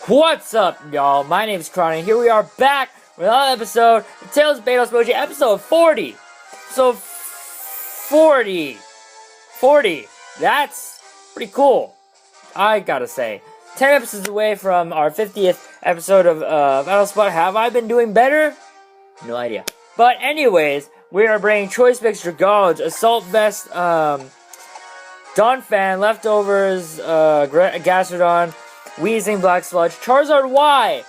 What's up, y'all? My name's Cron, and here we are back with another episode of Tales of Batalspotia, episode 40. So, 40. That's pretty cool, I gotta say. 10 episodes away from our 50th episode of Batalspotia. Have I been doing better? No idea. But anyways, we are bringing Choice Mix Dragons, Assault Vest, Dawn Fan, Leftovers, Gastrodon, Weezing, Black Sludge, Charizard Y,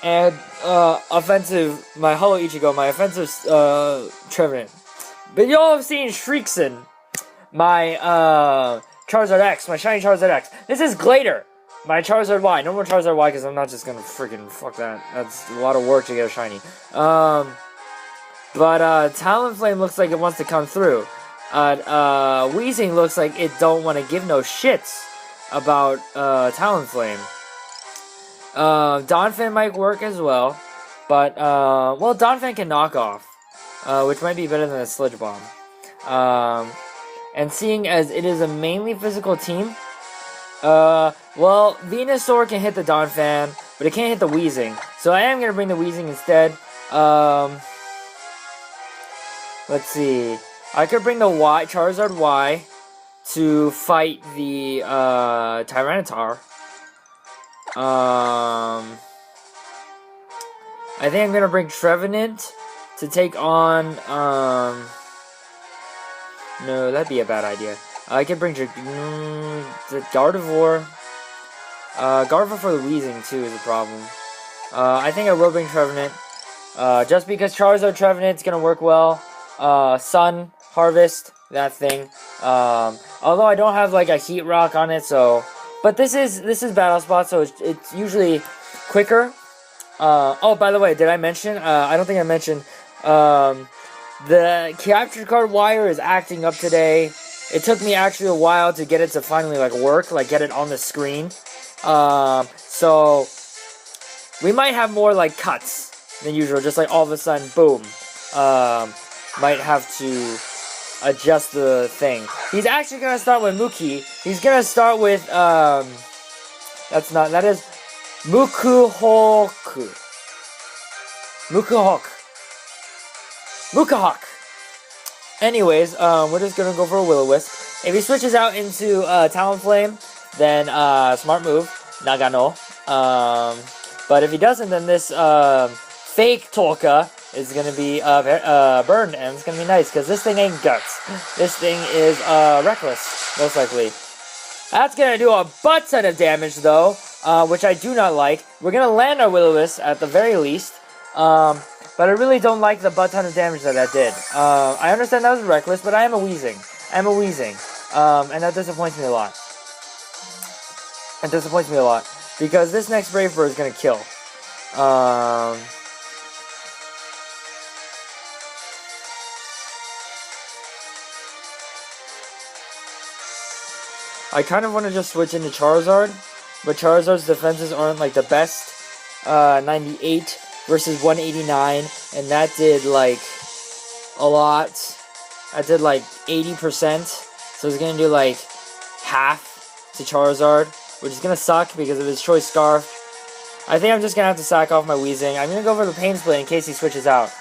and offensive, my Hollow Ichigo, my offensive Trevenant. But y'all have seen Shriekson, my Charizard X, my shiny Charizard X. This is Glader, my Charizard Y. No more Charizard Y because I'm not just gonna freaking fuck that. That's a lot of work to get a shiny. But Talonflame looks like it wants to come through. Weezing looks like it don't want to give no shits about Talonflame. Donphan might work as well, but well, Donphan can knock off, which might be better than a Sludge Bomb. And seeing as it is a mainly physical team, well, Venusaur can hit the Donphan, but it can't hit the Weezing, so I am gonna bring the Weezing instead. Let's see. I could bring the Charizard Y to fight the Tyranitar. I think I'm gonna bring Trevenant to take on no, that'd be a bad idea. I could bring the Gardevoir. Gardevoir for the Weezing too is a problem. I think I will bring Trevenant. Just because Charizard Trevenant's gonna work well. Sun, Harvest, that thing. Although I don't have like a Heat Rock on it, so. But this is Batalspot, so it's usually quicker. Oh, by the way, did I mention? I don't think I mentioned. The capture card wire is acting up today. It took me actually a while to get it to finally like work, like get it on the screen. So we might have more like cuts than usual, just like all of a sudden, boom. Might have to adjust the thing. He's actually gonna start with Muki. He's gonna start with that is Mukahawk. Anyways, we're just gonna go for a Will-O-Wisp. If he switches out into Talonflame, then smart move, Nagano. But if he doesn't, then this fake Torka is gonna be burned, and it's gonna be nice because this thing ain't guts. This thing is reckless, most likely. That's gonna do a butt ton of damage though, which I do not like. We're gonna land our Will-O-Wisp at the very least, but I really don't like the butt ton of damage that did. I understand that was reckless, but I am a Weezing. And that disappoints me a lot. Because this next Brave Bird is gonna kill. I kind of want to just switch into Charizard, but Charizard's defenses aren't like the best. 98 versus 189, and that did like a lot. That did like 80%, so it's gonna do like half to Charizard, which is gonna suck because of his Choice Scarf. I think I'm just gonna have to sack off my Weezing. I'm gonna go for the Pain Split in case he switches out.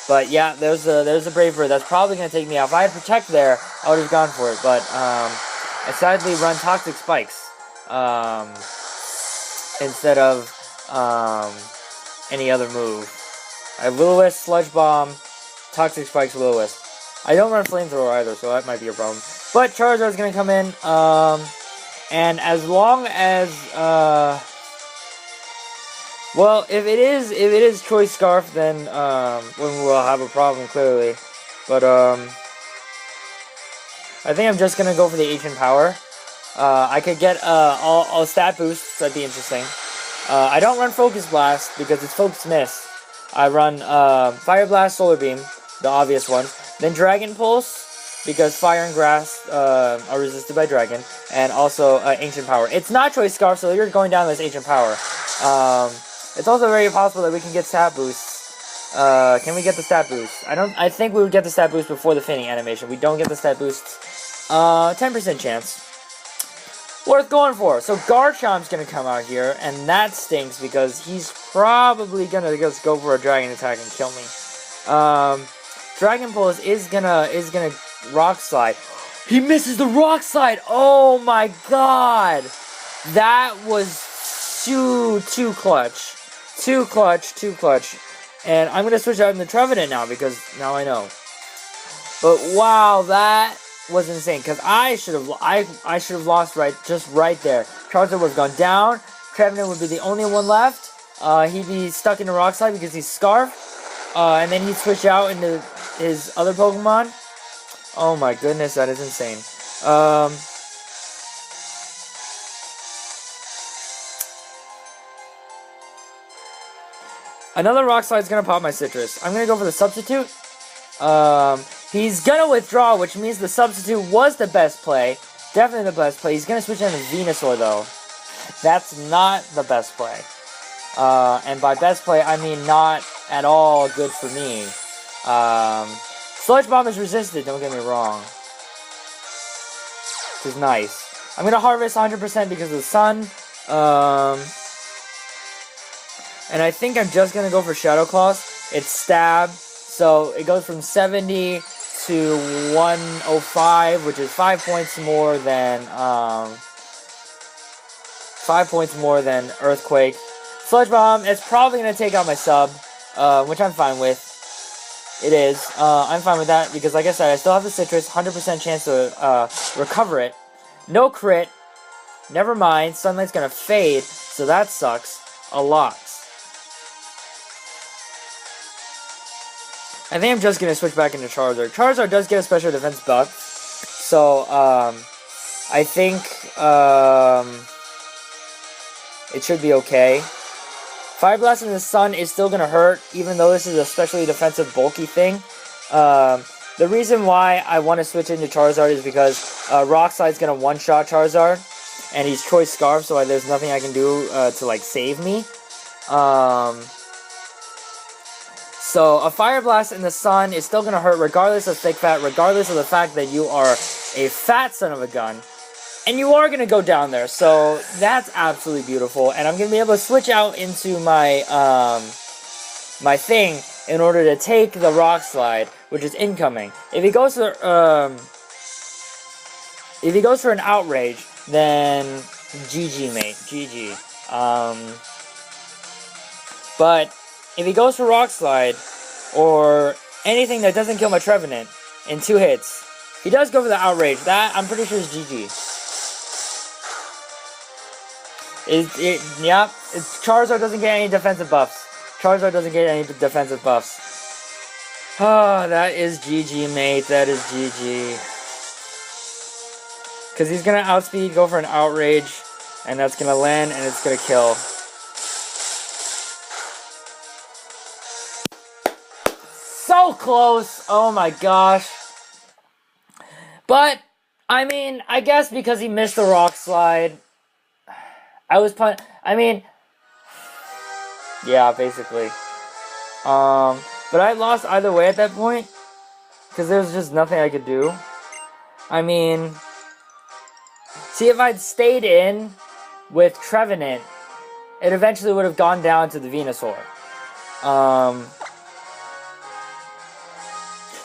But yeah, there's a Brave Bird that's probably gonna take me out. If I had Protect there, I would have gone for it, but I sadly run Toxic Spikes instead of any other move. I have Will-O-Wisp, Sludge Bomb, Toxic Spikes, Will-O-Wisp. I don't run Flamethrower either, so that might be a problem. But Charizard's gonna come in, and as long as well, if it is Choice Scarf, then we'll have a problem clearly. But I think I'm just gonna go for the Ancient Power. I could get all stat boosts. That'd be interesting. I don't run Focus Blast because it's Focus Miss. I run Fire Blast, Solar Beam, the obvious ones. Then Dragon Pulse because Fire and Grass are resisted by Dragon, and also Ancient Power. It's not Choice Scarf, so you're going down this Ancient Power. It's also very possible that we can get stat boosts. Can we get the stat boost? I think we would get the stat boost before the Finning animation. We don't get the stat boost. 10% chance. worth going for. So Garchomp's gonna come out here, and that stinks because he's probably gonna just go for a dragon attack and kill me. Dragon Pulse is gonna Rock Slide. He misses the Rock Slide. Oh my god, that was too clutch, too clutch. And I'm gonna switch out into Trevenant now because now I know. But wow, that was insane because I should have lost just right there. Charizard would have gone down. Trevenant would be the only one left. He'd be stuck in the Rock Slide because he's Scarf. And then he'd switch out into his other Pokemon. Oh my goodness, that is insane. Another Rock Slide is going to pop my Citrus. I'm going to go for the Substitute. He's going to withdraw, which means the Substitute was the best play. Definitely the best play. He's going to switch into Venusaur, though. That's not the best play. And by best play, I mean not at all good for me. Sludge Bomb is resisted, don't get me wrong. Which is nice. I'm going to Harvest 100% because of the Sun. And I think I'm just going to go for Shadow Claws. It's Stab. So it goes from 70 to 105, which is 5 points more than 5 points more than Earthquake. Sludge Bomb, it's probably going to take out my sub, which I'm fine with. It is. I'm fine with that because, like I said, I still have the Citrus, 100% chance to recover it. No crit. Never mind. Sunlight's going to fade, so that sucks a lot. I think I'm just going to switch back into Charizard. Charizard does get a special defense buff, so I think it should be okay. Fire Blast in the Sun is still going to hurt, even though this is a specially defensive bulky thing. The reason why I want to switch into Charizard is because Rock Slide's going to one-shot Charizard, and he's Choice Scarf, so there's nothing I can do to, like, save me. So a Fire Blast in the Sun is still going to hurt regardless of thick fat, regardless of the fact that you are a fat son of a gun. And you are going to go down there, so that's absolutely beautiful. And I'm going to be able to switch out into my my thing in order to take the Rock Slide, which is incoming. If he goes for an Outrage, then GG, mate, GG. But if he goes for Rock Slide, or anything that doesn't kill my Trevenant in 2 hits, he does go for the Outrage. That, I'm pretty sure, is GG. Charizard doesn't get any defensive buffs. Charizard doesn't get any defensive buffs. Oh, that is GG, mate. That is GG. Because he's going to outspeed, go for an Outrage, and that's going to land, and it's going to kill. So close! Oh my gosh. But, I mean, I guess because he missed the Rock Slide, yeah, basically. But I lost either way at that point, because there was just nothing I could do. I mean, see, if I'd stayed in with Trevenant, it eventually would have gone down to the Venusaur.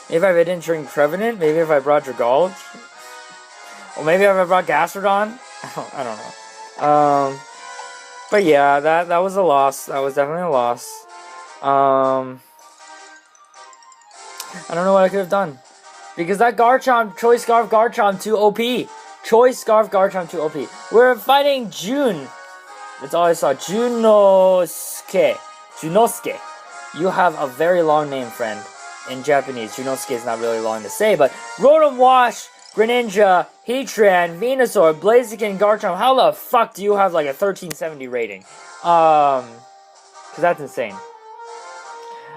Maybe if I didn't drink Trevenant, maybe if I brought Dragalge, or maybe if I brought Gastrodon, I don't know. But yeah, that was a loss. That was definitely a loss. I don't know what I could have done. Because that Garchomp, Choice Scarf Garchomp 2 OP. Choice Scarf Garchomp 2 OP. We're fighting June. That's all I saw. Junosuke. Junosuke. You have a very long name, friend. In Japanese. Junosuke is not really long to say, but Rotom Wash, Greninja, Heatran, Venusaur, Blaziken, Garchomp. How the fuck do you have like a 1370 rating? Cause that's insane.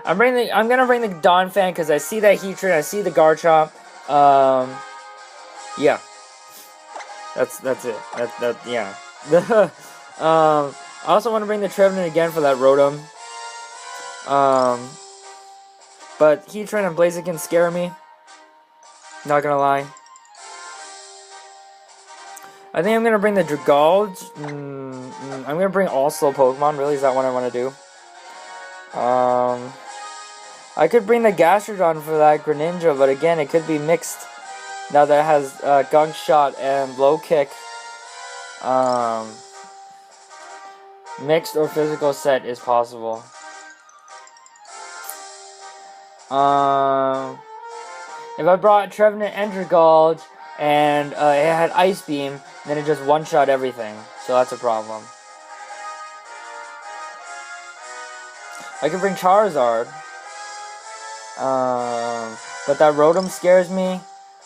I'm gonna bring the Donphan because I see that Heatran, I see the Garchomp. Yeah. That's it. Yeah. I also want to bring the Trevenant again for that Rotom. But Heatran and Blaziken scare me. Not gonna lie. I think I'm gonna bring the Dragolge. I'm gonna bring all slow Pokemon. Really, is that what I want to do? I could bring the Gastrodon for that Greninja, but again, it could be mixed. Now that it has Gunk Shot and Low Kick. Mixed or physical set is possible. If I brought Trevenant and Dragolge and it had Ice Beam, then it just one-shot everything. So that's a problem. I could bring Charizard. But that Rotom scares me.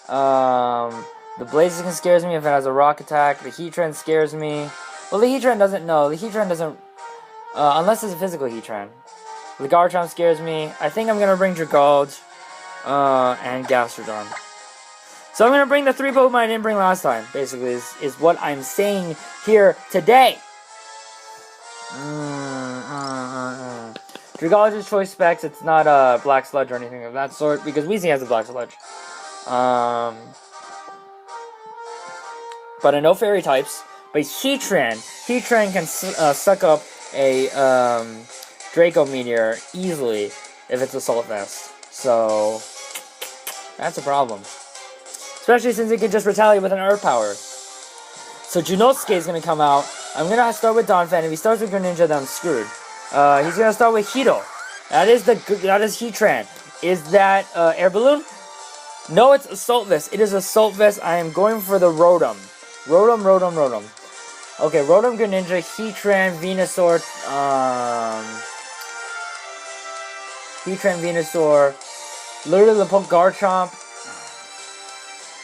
The Blaziken scares me if it has a Rock Attack. The Heatran scares me. Well, the Heatran doesn't know. The Heatran doesn't... unless it's a physical Heatran. The Garchomp scares me. I think I'm going to bring Dragolge. And Gastrodon. So I'm going to bring the 3 Pokemon I didn't bring last time. Basically, is what I'm saying here today. Dragolge's choice specs, it's not a Black Sludge or anything of that sort, because Weezing has a Black Sludge. But I know Fairy types. But Heatran can suck up a Draco Meteor easily if it's Assault Vest. So that's a problem. Especially since it can just retaliate with an Earth Power. So Junosuke is going to come out. I'm going to start with Donphan. If he starts with Greninja, then I'm screwed. He's going to start with Hito. That is Heatran. Is that Air Balloon? No, it's Assault Vest. It is Assault Vest. I am going for the Rotom. Rotom. Okay, Rotom, Greninja, Heatran, Venusaur, literally the Garchomp.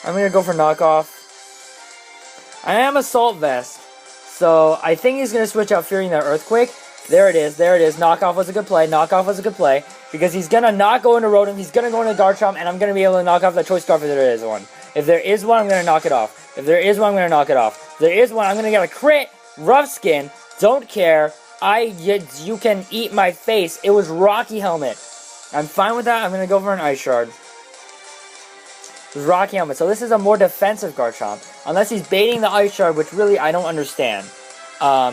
I'm gonna go for knockoff. I am Assault Vest, so I think he's gonna switch out Fury in that Earthquake. There it is. Knockoff was a good play. Because he's gonna not go into Rotom, he's gonna go into Garchomp, and I'm gonna be able to knock off that Choice Scarf if there is one. If there is one, I'm gonna knock it off. If there is one, I'm gonna get a crit. Rough Skin. Don't care. You can eat my face. It was Rocky Helmet. I'm fine with that. I'm gonna go for an Ice Shard. It was Rocky Helmet. So this is a more defensive Garchomp. Unless he's baiting the Ice Shard, which really I don't understand.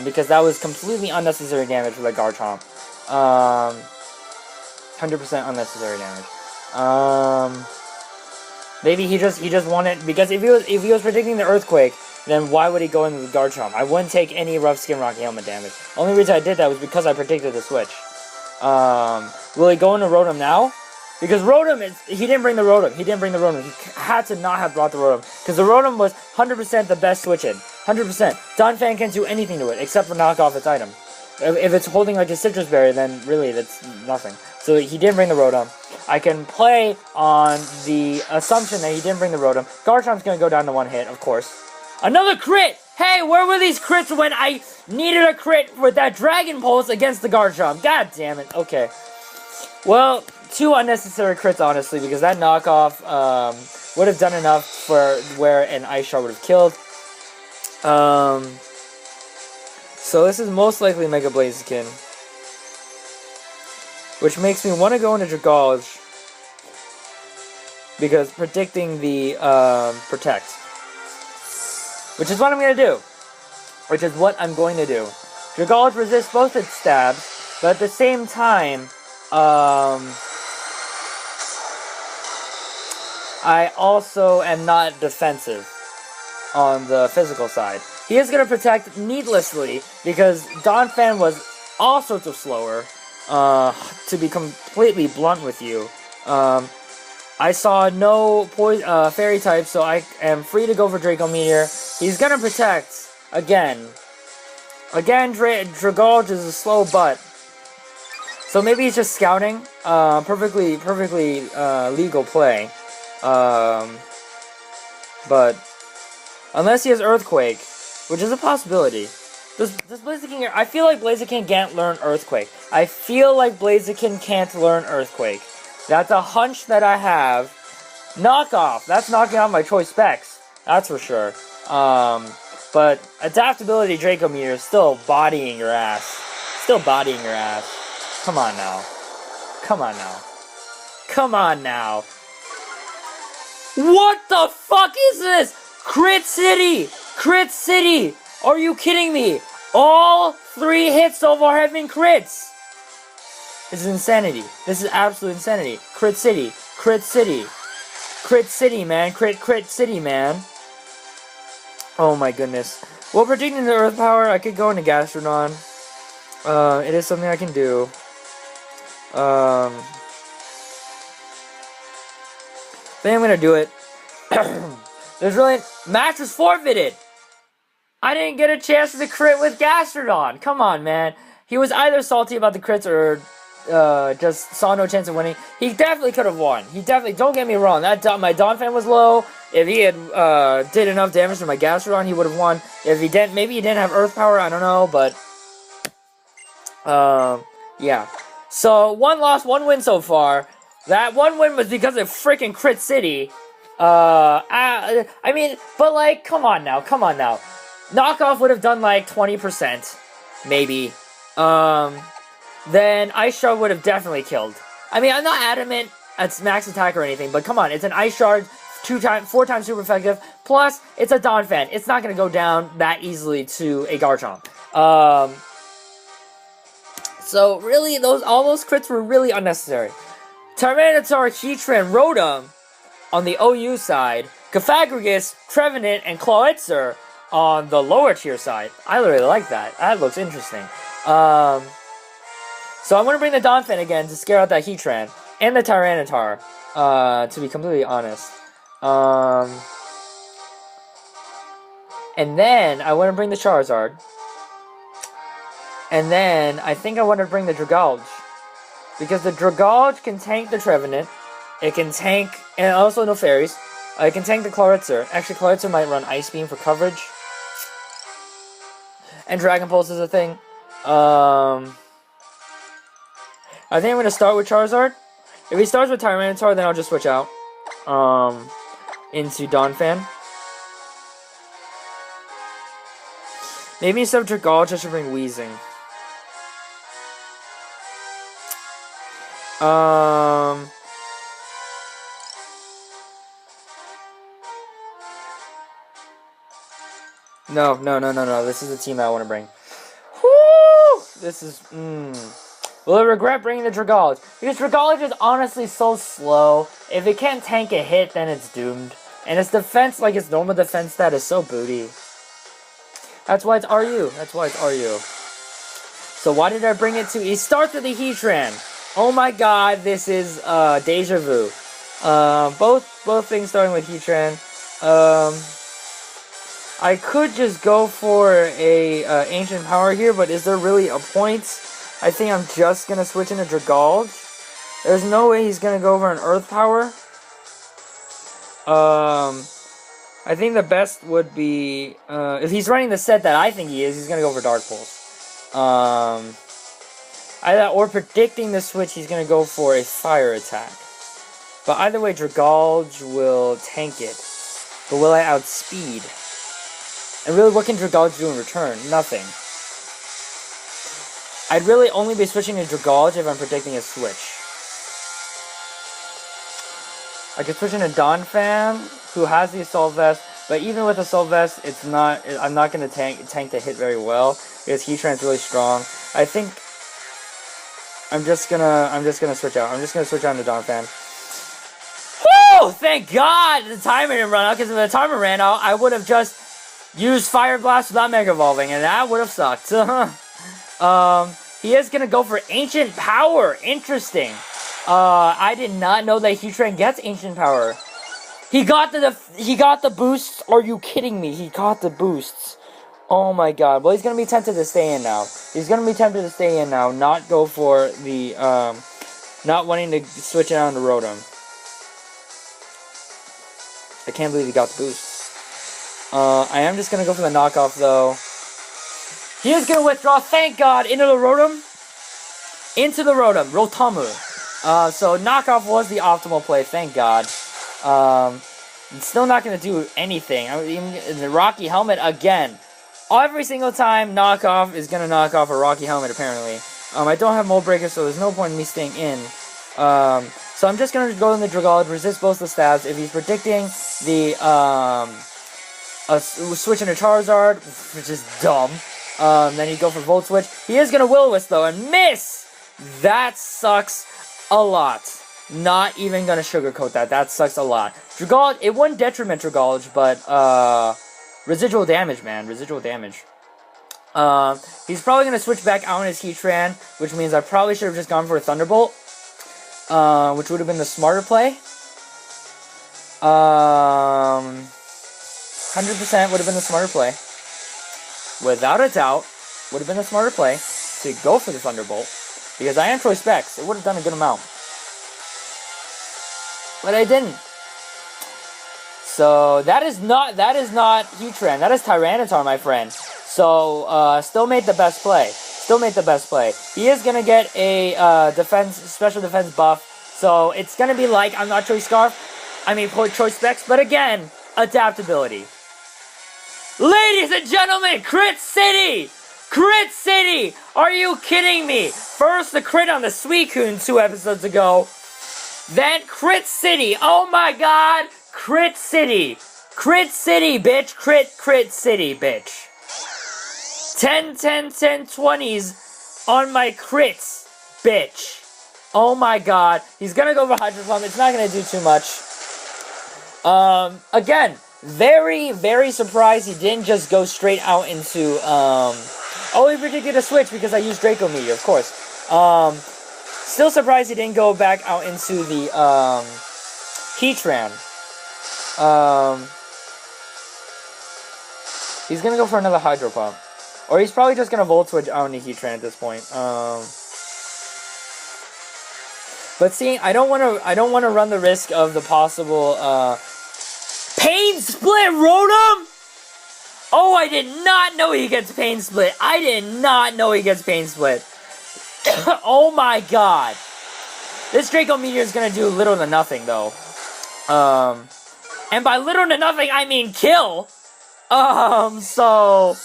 Because that was completely unnecessary damage for the Garchomp. 100% unnecessary damage. Maybe he just wanted, because if he was predicting the Earthquake, then why would he go into the Garchomp? I wouldn't take any Rough Skin Rocky Helmet damage. Only reason I did that was because I predicted the switch. Will he go into Rotom now? Because Rotom he didn't bring the Rotom. He had to not have brought the Rotom. Because the Rotom was 100% the best switch in. 100%. Donphan can't do anything to it except for knock off its item. If it's holding like a Citrus Berry, then really that's nothing. So he didn't bring the Rotom. I can play on the assumption that he didn't bring the Rotom. Garchomp's going to go down to 1 hit, of course. Another crit! Hey, where were these crits when I needed a crit with that Dragon Pulse against the Garchomp? God damn it. Okay. Well, 2 unnecessary crits, honestly, because that knockoff would have done enough for where an Ice Shard would have killed. So this is most likely Mega Blaziken. Which makes me want to go into Dragolge. Because predicting the Protect. Which is what I'm going to do. Dragolge resists both its stabs, but at the same time, I also am not defensive on the physical side. He is going to protect needlessly, because Donphan was all sorts of slower, to be completely blunt with you. I saw no Fairy type, so I am free to go for Draco Meteor. He's going to protect, again. Dragolge is a slow butt. So maybe he's just scouting. Perfectly legal play. But unless he has Earthquake, which is a possibility. Does Blaziken... I feel like Blaziken can't learn Earthquake. That's a hunch that I have. Knockoff. That's knocking out my choice specs. That's for sure. But adaptability Draco Meteor is still bodying your ass. Come on now. What the fuck is this? Crit City! Crit City! Are you kidding me? All 3 hits so far have been crits! This is insanity. This is absolute insanity. Crit City. Crit City. Crit City, man. Crit City, man. Oh my goodness. Well, predicting the Earth Power, I could go into Gastrodon. It is something I can do. I think I'm gonna do it. There's really... Match was forfeited! I didn't get a chance to crit with Gastrodon! Come on, man. He was either salty about the crits or just saw no chance of winning. He definitely could have won. He definitely... Don't get me wrong. My Donphan was low. If he had did enough damage to my Gastrodon, he would have won. If he didn't... Maybe he didn't have Earth Power. I don't know, but... yeah. So, 1 loss, 1 win so far. That 1 win was because of freaking Crit City. I mean, but like, come on now. Knockoff would have done like 20%, maybe. Then Ice Shard would have definitely killed. I mean, I'm not adamant it's max attack or anything, but come on, it's an Ice Shard, 4 times super effective, plus it's a Donphan. It's not gonna go down that easily to a Garchomp. So really, all those crits were really unnecessary. Tyranitar, Heatran, Rotom on the OU side, Cofagrigus, Trevenant, and Clawitzer on the lower tier side. I really like that. That looks interesting. So I'm going to bring the Donphan again to scare out that Heatran and the Tyranitar, to be completely honest. And then I want to bring the Charizard. And then I think I want to bring the Dragalge. Because the Dragalge can tank the Trevenant. It can tank, and also no fairies. It can tank the Clawitzer. Actually, Clawitzer might run Ice Beam for coverage. And Dragon Pulse is a thing. I think I'm going to start with Charizard. If he starts with Tyranitar, then I'll just switch out. Into Donphan. Maybe instead of Dragalge, I should bring Weezing. No. This is the team I want to bring. Whoo! This is, Will I regret bringing the Dragalge? Because Dragalge is honestly so slow. If it can't tank a hit, then it's doomed. And its defense, like its normal defense stat, is so booty. That's why it's RU. So why did I bring it to... He starts with the Heatran. Oh my god, this is deja vu. Both things starting with Heatran. I could just go for a Ancient Power here, but is there really a point? I think I'm just gonna switch into Dragalge. There's no way he's gonna go for an Earth Power. I think the best would be if he's running the set that I think he is, he's gonna go for Dark Pulse. Or predicting the switch, he's gonna go for a Fire attack. But either way, Dragalge will tank it. But will I outspeed? And really, what can Dragalge do in return? Nothing. I'd really only be switching to Dragalge if I'm predicting a switch. I could switch into Donphan, who has the Assault Vest, but even with Assault Vest, I'm not gonna tank the hit very well, because Heatran's really strong. I think I'm just gonna switch out. I'm just gonna switch out to Donphan. Woo! Thank God the timer didn't run out, because if the timer ran out, I would have just used Fire Blast without Mega Evolving, and that would have sucked. He is gonna go for Ancient Power. Interesting. I did not know that Heatran gets Ancient Power. He got the boosts. Are you kidding me? He got the boosts. Oh my god. Well, he's gonna be tempted to stay in now. Not go for the not wanting to switch it on to Rotom. I can't believe he got the boost. I am just gonna go for the knockoff though. He is gonna withdraw, thank God, into the Rotom. Rotomu. So knockoff was the optimal play, thank God. It's still not gonna do anything. I mean, even the Rocky Helmet again. Every single time knockoff is gonna knock off a Rocky Helmet apparently. I don't have Mold Breaker, so there's no point in me staying in. So I'm just gonna go in the Dragalge, resist both the stabs. If he's predicting the switch into Charizard, which is dumb. Then you go for Volt Switch. He is gonna Will-O-Wisp though, and miss! That sucks a lot. Not even gonna sugarcoat that. That sucks a lot. Dragalge, it wouldn't detriment Dragalge, but, residual damage, man. Residual damage. He's probably gonna switch back out in his Heatran, which means I probably should have just gone for a Thunderbolt. Which would have been the smarter play. 100% would have been the smarter play. Without a doubt, would have been the smarter play to go for the Thunderbolt. Because I am Troy Specs. It would have done a good amount. But I didn't. So, that is not Heatran. That is Tyranitar, my friend. So, still made the best play. Still made the best play. He is going to get a special defense buff. So, it's going to be like, I'm not Troy Specs, but again, adaptability. Ladies and gentlemen, Crit City! Crit City! Are you kidding me? First, the crit on the Suicune 2 episodes ago. Then, Crit City. Oh my god! Crit City. Crit City, bitch. Crit City, bitch. 10, 10, 10, 20s on my crits, bitch. Oh my god. He's gonna go for Hydro Pump. It's not gonna do too much. Again, very, very surprised he didn't just go straight out into, oh, he predicted a switch because I used Draco Meteor, of course. Still surprised he didn't go back out into the, Heatran. He's gonna go for another Hydro Pump. Or he's probably just gonna Volt Switch out into Heatran at this point. But see, I don't wanna run the risk of the possible, Pain Split Rotom? Oh, I did not know he gets Pain Split. I did not know he gets Pain Split. Oh my god. This Draco Meteor is gonna do little to nothing, though. And by little to nothing, I mean kill. So...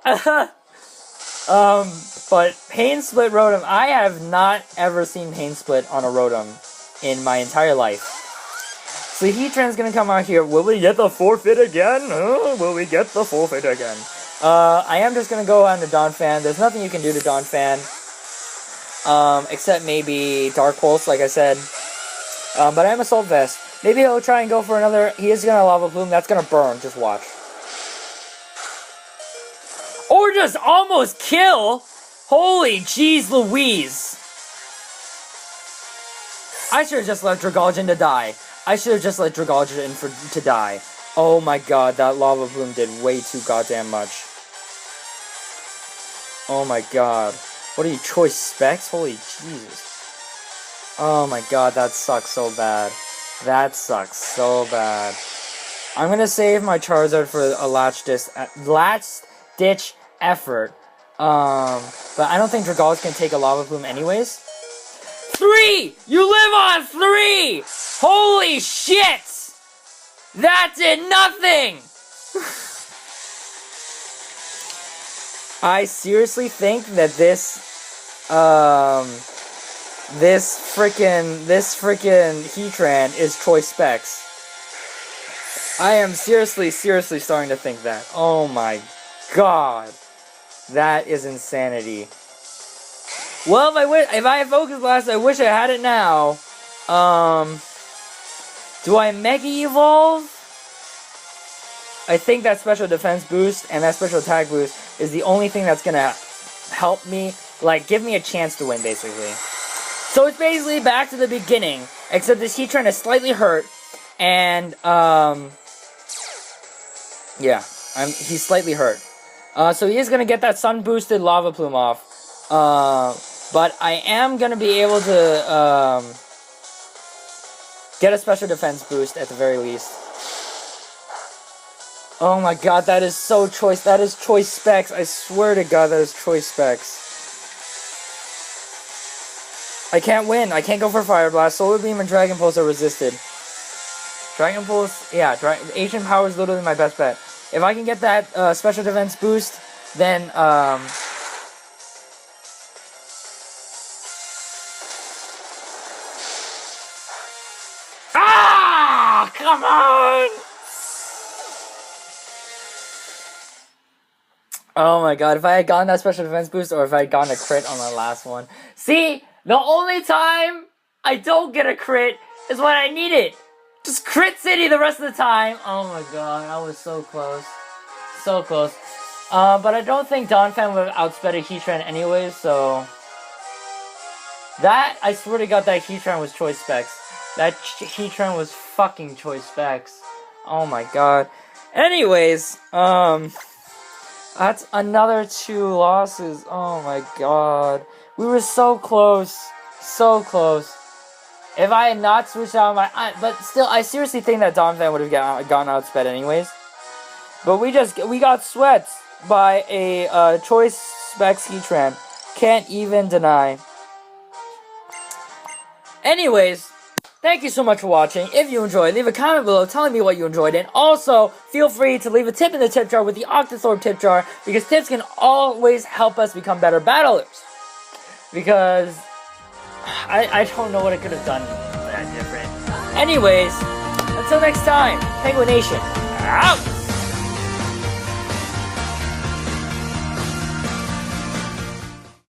yeah. But Pain Split Rotom, I have not ever seen Pain Split on a Rotom in my entire life. So Heatran's gonna come out here. Will we get the forfeit again? Will we get the forfeit again? I am just gonna go on to Donphan. There's nothing you can do to Donphan. Except maybe Dark Pulse, like I said. But I am Assault Vest. Maybe he'll try and go for another. He is gonna Lava Plume. That's gonna burn. Just watch. Or just almost kill. Holy jeez Louise. I should have just let Dragalge in to die. I should have just let Dragalge in to die. Oh my god, that Lava Plume did way too goddamn much. Oh my god. What are you, Choice Specs? Holy Jesus. Oh my god, that sucks so bad. That sucks so bad. I'm gonna save my Charizard for a last-ditch effort. But I don't think Dragalge can take a Lava Plume anyways. 3! You live on 3! Holy shit! That did nothing! I seriously think that this frickin' Heatran is Choice Specs. I am seriously starting to think that. Oh my god. That is insanity. Well, if I had Focus Blast, I wish I had it now. Do I Mega Evolve? I think that special defense boost and that special attack boost is the only thing that's gonna help me, like, give me a chance to win, basically. So it's basically back to the beginning, except this Heatran is slightly hurt, and, yeah, he's slightly hurt. So he is gonna get that sun-boosted Lava Plume off, but I am gonna be able to, get a special defense boost at the very least. Oh my god, that is so Choice. That is Choice Specs. I swear to god, that is Choice Specs. I can't win. I can't go for Fire Blast. Solar Beam and Dragon Pulse are resisted. Dragon Pulse, yeah, Ancient Power is literally my best bet. If I can get that special defense boost, then, ah! Come on! Oh my god, if I had gotten that special defense boost or if I had gotten a crit on the last one. See, the only time I don't get a crit is when I need it. Just crit city the rest of the time. Oh my god, I was so close. So close. But I don't think Donphan would have outsped a Heatran anyways, so... That, I swear to god, that Heatran was choice specs. That Heatran was fucking choice specs. Oh my god. Anyways, that's another 2 losses. Oh my god. We were so close. So close. If I had not switched out my... but still, I seriously think that Donphan would have gotten outsped anyways. But we got swept by a choice specs Heatran. Can't even deny. Anyways, thank you so much for watching. If you enjoyed, leave a comment below telling me what you enjoyed. And also, feel free to leave a tip in the tip jar with the Octothorpe tip jar, because tips can always help us become better battlers. Because I don't know what I could have done that different. Anyways, until next time, Penguin Nation, out!